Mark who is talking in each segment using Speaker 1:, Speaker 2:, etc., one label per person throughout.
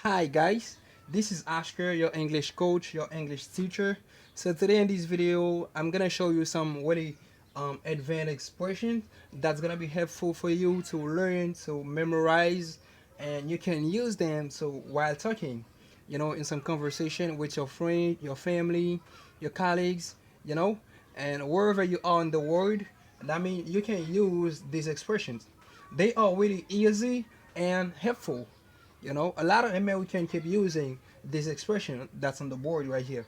Speaker 1: Hi guys, this is Oscar, your English coach, your English teacher. So today in this video, I'm gonna show you some really advanced expressions that's gonna be helpful for you to learn, to memorize, and you can use them so while talking, in some conversation with your friend, your family, your colleagues, you know, and wherever you are in the world. That means you can use these expressions. They are really easy and helpful. A lot of Americans keep using this expression that's on the board right here.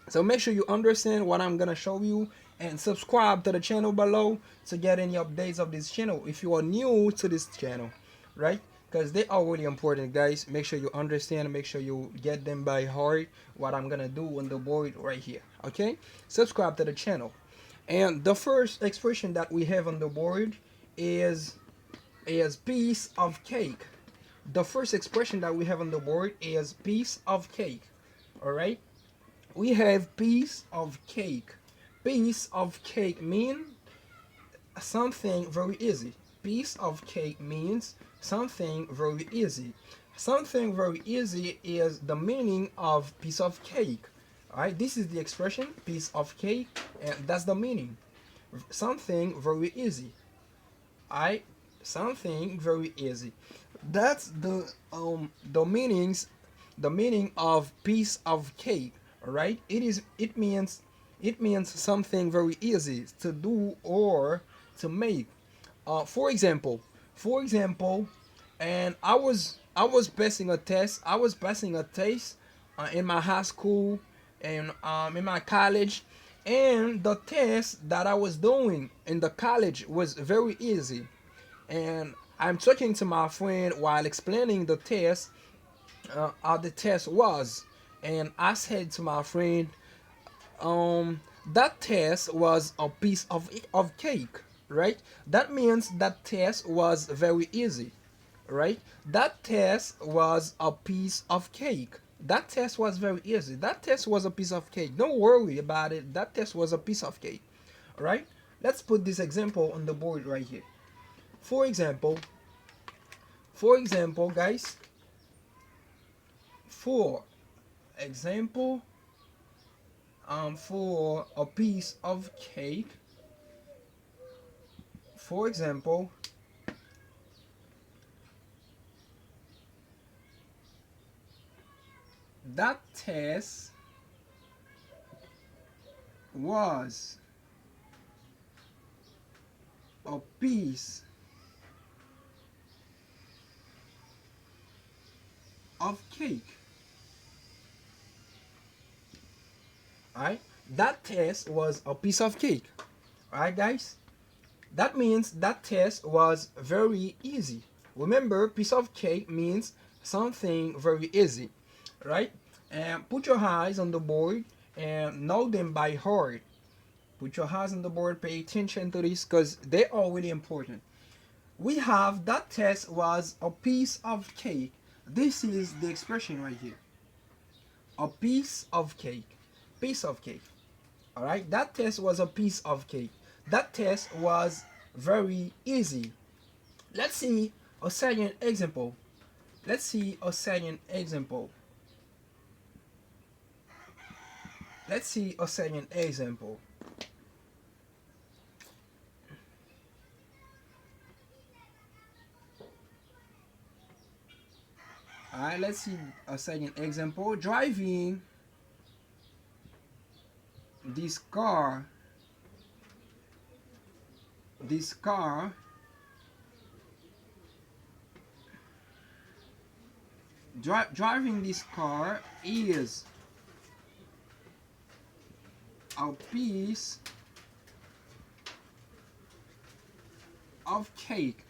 Speaker 1: So make sure you understand what I'm gonna show you and subscribe to the channel below to get any updates of this channel if you are new to this channel, right? Because they are really important, guys. Make sure you understand, make sure you get them by heart what I'm gonna do on the board right here. Okay? Subscribe to the channel. And the first expression that we have on the board is piece of cake. The first expression that we have on the board is piece of cake. All right, we have piece of cake. Piece of cake mean something very easy. Piece of cake means something very easy. Something very easy is the meaning of piece of cake. All right, this is the expression piece of cake, and that's the meaning. Something very easy. I Something very easy. That's the meaning of piece of cake. All right. It means something very easy to do or to make. For example, and I was passing a test. I was passing a test in my high school and in my college, and the test that I was doing in the college was very easy. And I'm talking to my friend while explaining the test, how the test was, and I said to my friend, that test was a piece of cake, right? That means that test was very easy, right? That test was a piece of cake. That test was very easy. That test was a piece of cake. Don't worry about it. That test was a piece of cake. All right? Let's put this example on the board right here. For example, guys, for example, for a piece of cake, for example, that test was a piece of cake. Alright? That test was a piece of cake. Alright, guys? That means that test was very easy. Remember, piece of cake means something very easy. Right? And put your eyes on the board and know them by heart. Put your eyes on the board, pay attention to this because they are really important. We have that test was a piece of cake. This is the expression right here. A piece of cake. Piece of cake. Alright, that test was a piece of cake. That test was very easy. Let's see a second example. Let's see a second example. Let's see a second example. Alright, let's see a second example. Driving this car, this car driving this car is a piece of cake.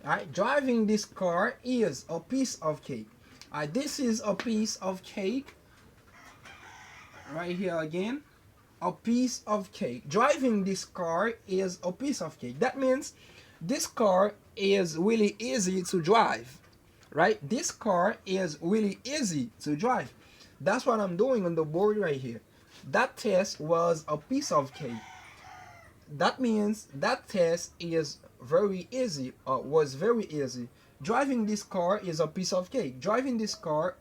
Speaker 1: Alright, driving this car is a piece of cake. Alright, this is a piece of cake right here again. A piece of cake. Driving this car is a piece of cake. That means this car is really easy to drive, right? This car is really easy to drive. That's what I'm doing on the board right here. That test was a piece of cake. That means that test is very easy, was very easy. Driving this car is a piece of cake. Driving this car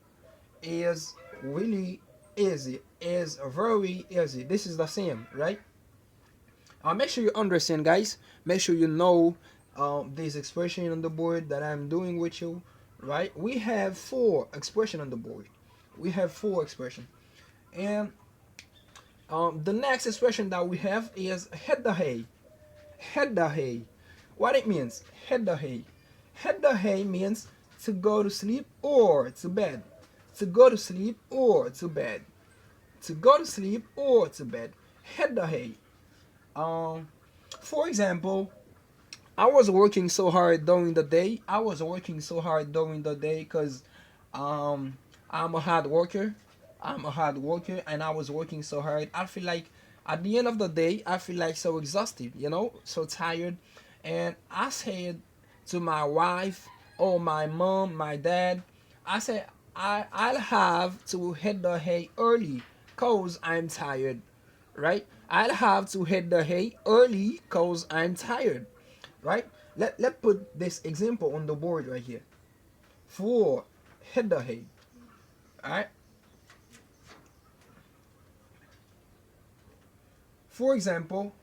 Speaker 1: is really easy, is very easy. This is the same, right? Make sure you understand, guys. Make sure you know this expression on the board that I'm doing with you, right? We have four expression on the board. We have four expression, and the next expression that we have is head the hay. Head the hay. What it means? Head the hay. Head the hay means to go to sleep or to bed. To go to sleep or to bed. To go to sleep or to bed. Head the hay. Um, for example, I was working so hard during the day. I was working so hard during the day because um, I'm a hard worker. I'm a hard worker and I was working so hard. I feel like at the end of the day, I feel like so exhausted, so tired. And I said to my wife or my mom, my dad, I said, I'll have to hit the hay early because I'm tired, right? I'll have to hit the hay early because I'm tired, right? Let put this example on the board right here. For hit the hay, all right? For example,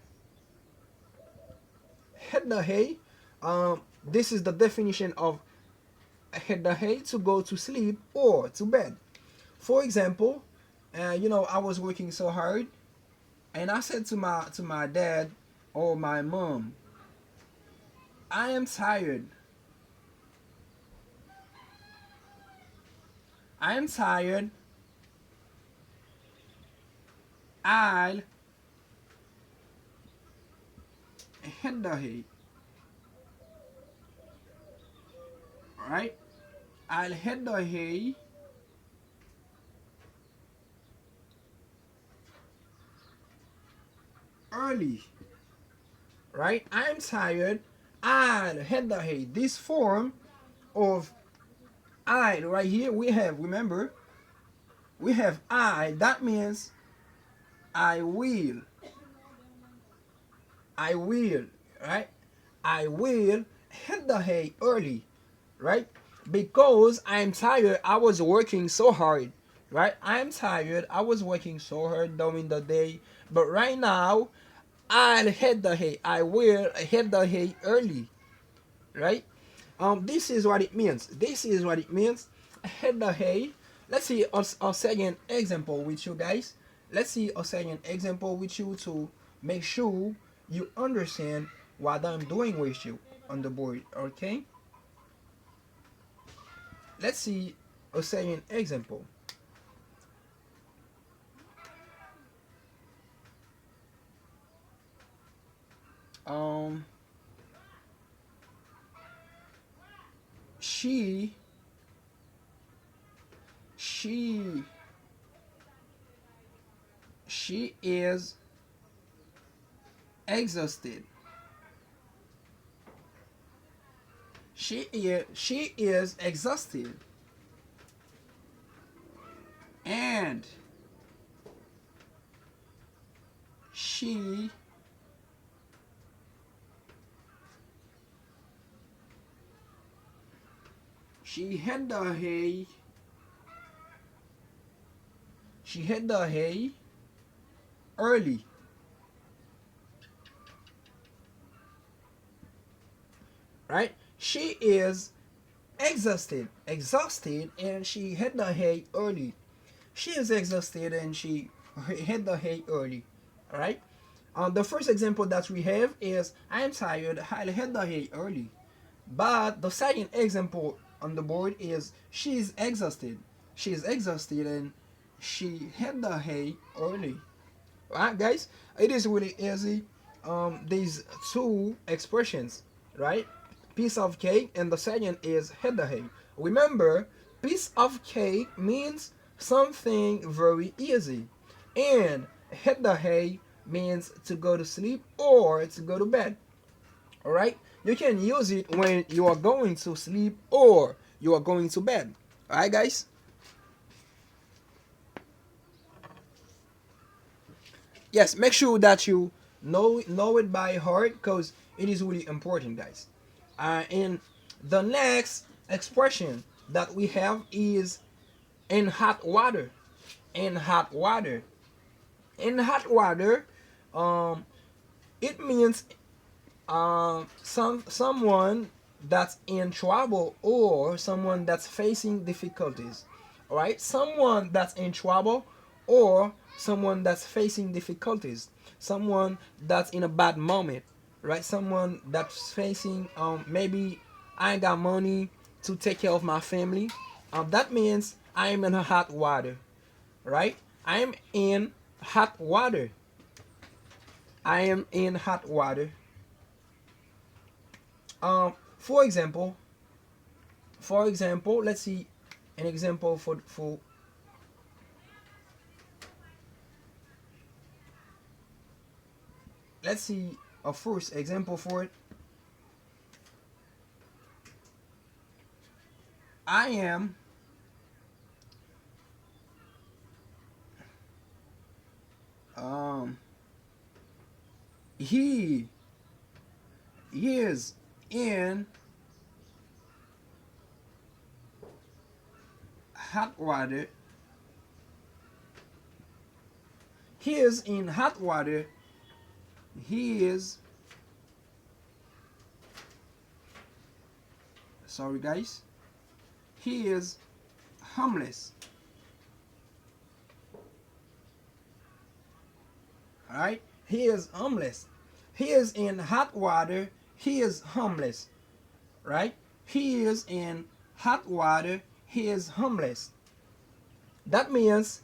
Speaker 1: hit the hay. This is the definition of hit the hay: to go to sleep or to bed. For example, I was working so hard, and I said to my dad or my mom, I am tired. I am tired. I'll hit the hay. Right? I'll hit the hay early. Right? I'm tired. I'll hit the hay. This form of I right here we have, remember, we have I. That means I will. I will. Right? I will hit the hay early. Right? Because I'm tired. I was working so hard. Right? I'm tired. I was working so hard during the day. But right now, I'll hit the hay. I will hit the hay early. Right? This is what it means. This is what it means. Hit the hay. Let's see a second example with you guys. Let's see a second example with you to make sure you understand what I'm doing with you on the board. Okay? Let's see a second example. Um, she she she is exhausted. She is exhausted, and she she had the hay. She had the hay early. Right? She is exhausted, and she had the hay early. She is exhausted and she hit the hay early. All right. The first example that we have is I'm tired. I hit the hay early. But the second example on the board is she's exhausted. She's exhausted and she hit the hay early. Alright, guys, it is really easy. These two expressions, right? Piece of cake, and the second is hit the hay. Remember, piece of cake means something very easy, and hit the hay means to go to sleep or to go to bed. All right, you can use it when you are going to sleep or you are going to bed. All right, guys. Yes, make sure that you know it by heart because it is really important, guys. And the next expression that we have is in hot water. In hot water. In hot water, um, it means someone that's in trouble or someone that's facing difficulties. All right, someone that's in trouble or someone that's facing difficulties, someone that's in a bad moment, right? Someone that's facing maybe I ain't got money to take care of my family. That means I am in a hot water, right? I am in hot water. I am in hot water. For example, let's see an example for let's see a first example for it. I am um he is in hot water. He is in hot water. He is, sorry guys, he is homeless. All right, he is homeless. He is in hot water. He is homeless. Right? He is in hot water. He is homeless. That means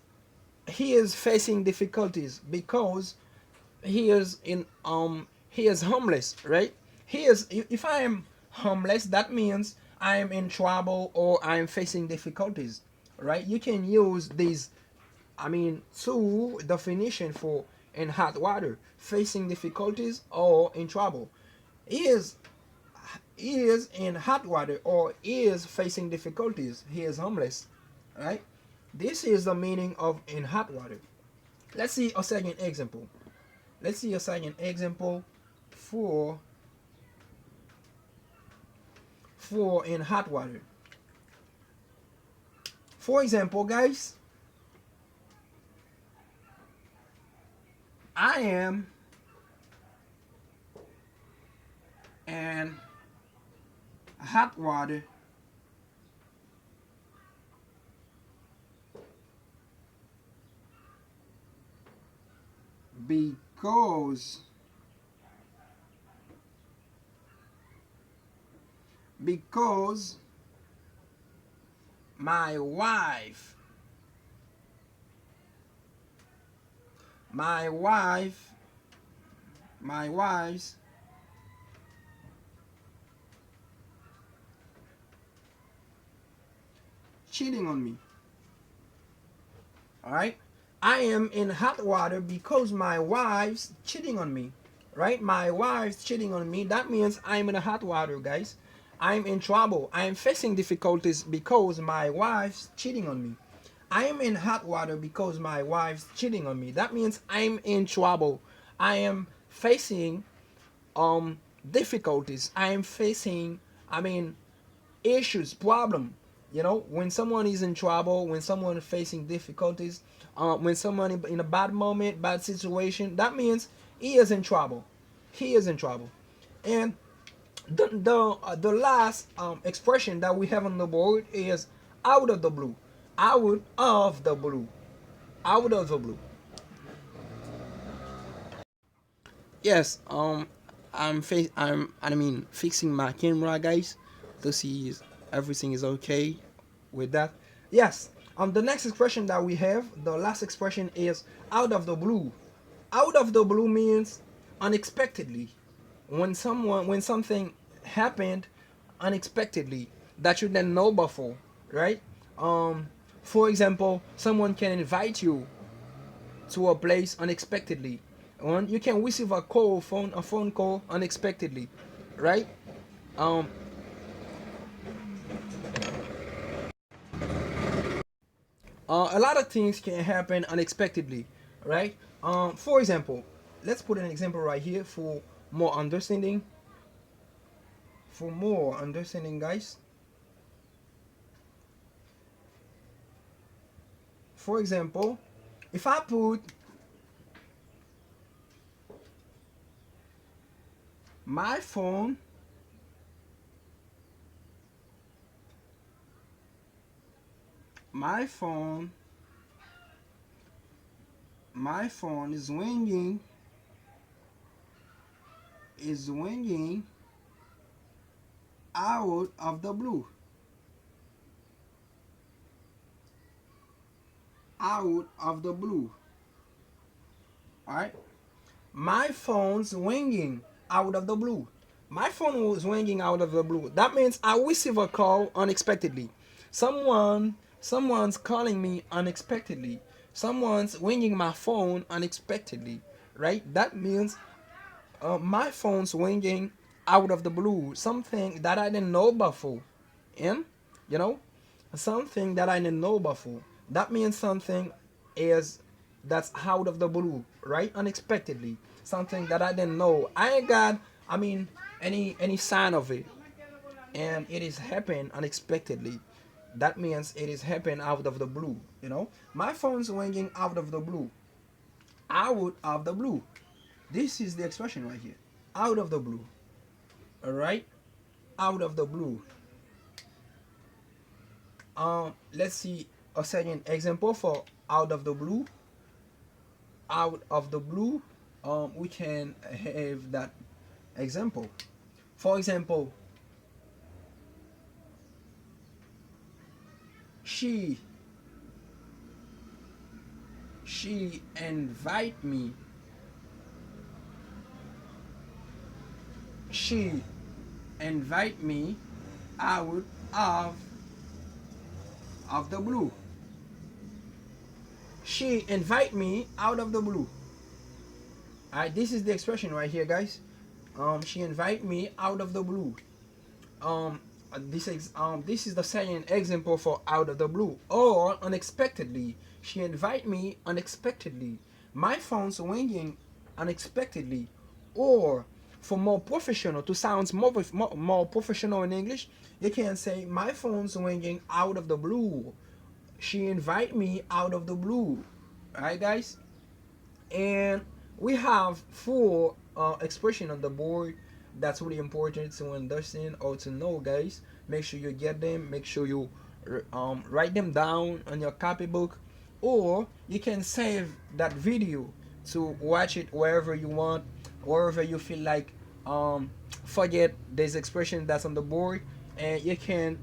Speaker 1: he is facing difficulties because he is homeless, right? He is, if I am homeless, that means I am in trouble or I am facing difficulties, right? You can use these, I mean, two definition for in hot water, facing difficulties or in trouble. He is in hot water or is facing difficulties. He is homeless, right? This is the meaning of in hot water. Let's see a second example. Let's see a second example for in hot water. For example, guys, I am in hot water because my wife my wife's cheating on me. All right, I am in hot water because my wife's cheating on me. Right, my wife's cheating on me. That means I'm in a hot water, guys. I'm in trouble. I'm facing difficulties because my wife's cheating on me. I am in hot water because my wife's cheating on me. That means I'm in trouble. I am facing difficulties. I am facing, I mean, issues, problem. You know, when someone is in trouble, when someone is facing difficulties, when someone in a bad moment, bad situation, that means he is in trouble. He is in trouble. And the last expression that we have on the board is out of the blue. Out of the blue. Out of the blue. Yes, I mean fixing my camera, guys, to see everything is okay with that. Yes. The next expression that we have, the last expression is out of the blue. Out of the blue means unexpectedly. When something happened unexpectedly that you didn't know before, right? For example, someone can invite you to a place unexpectedly. You can receive a phone call unexpectedly, right? Um, a lot of things can happen unexpectedly, right? For example, let's put an example right here for more understanding. For more understanding, guys. for example, if I put my phone my phone is ringing out of the blue. Out of the blue. Alright? My phone's ringing out of the blue. My phone was ringing out of the blue. That means I receive a call unexpectedly. Someone's calling me unexpectedly. Someone's ringing my phone unexpectedly. Right? That means my phone's ringing out of the blue. Something that I didn't know before. And, you know, something that I didn't know before. That means something is that's out of the blue, right? Unexpectedly. Something that I didn't know. I ain't got, I mean, any sign of it. And it is happening unexpectedly. That means it is happening out of the blue, you know? My phone's ringing out of the blue. Out of the blue. This is the expression right here. Out of the blue. Alright? Out of the blue. Let's see a second example for out of the blue. Out of the blue, we can have that example. For example, she invite me. She invite me out of the blue. She invite me out of the blue. Alright, this is the expression right here, guys. She invite me out of the blue. This is the second example for out of the blue or unexpectedly. She invite me unexpectedly. My phone's ringing unexpectedly. Or for more professional, to sound more professional in English, you can say my phone's ringing out of the blue. She invite me out of the blue. Alright, guys? And we have four expression on the board that's really important to understand or to know, guys. Make sure you get them. Make sure you write them down on your copybook, or you can save that video to watch it wherever you want, wherever you feel like forget this expression that's on the board, and you can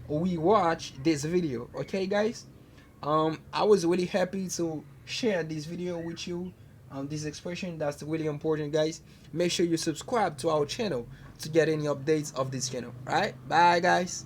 Speaker 1: watch this video. Okay, guys? I was really happy to share this video with you. This expression that's really important, guys. Make sure you subscribe to our channel to get any updates of this channel. All right, bye, guys.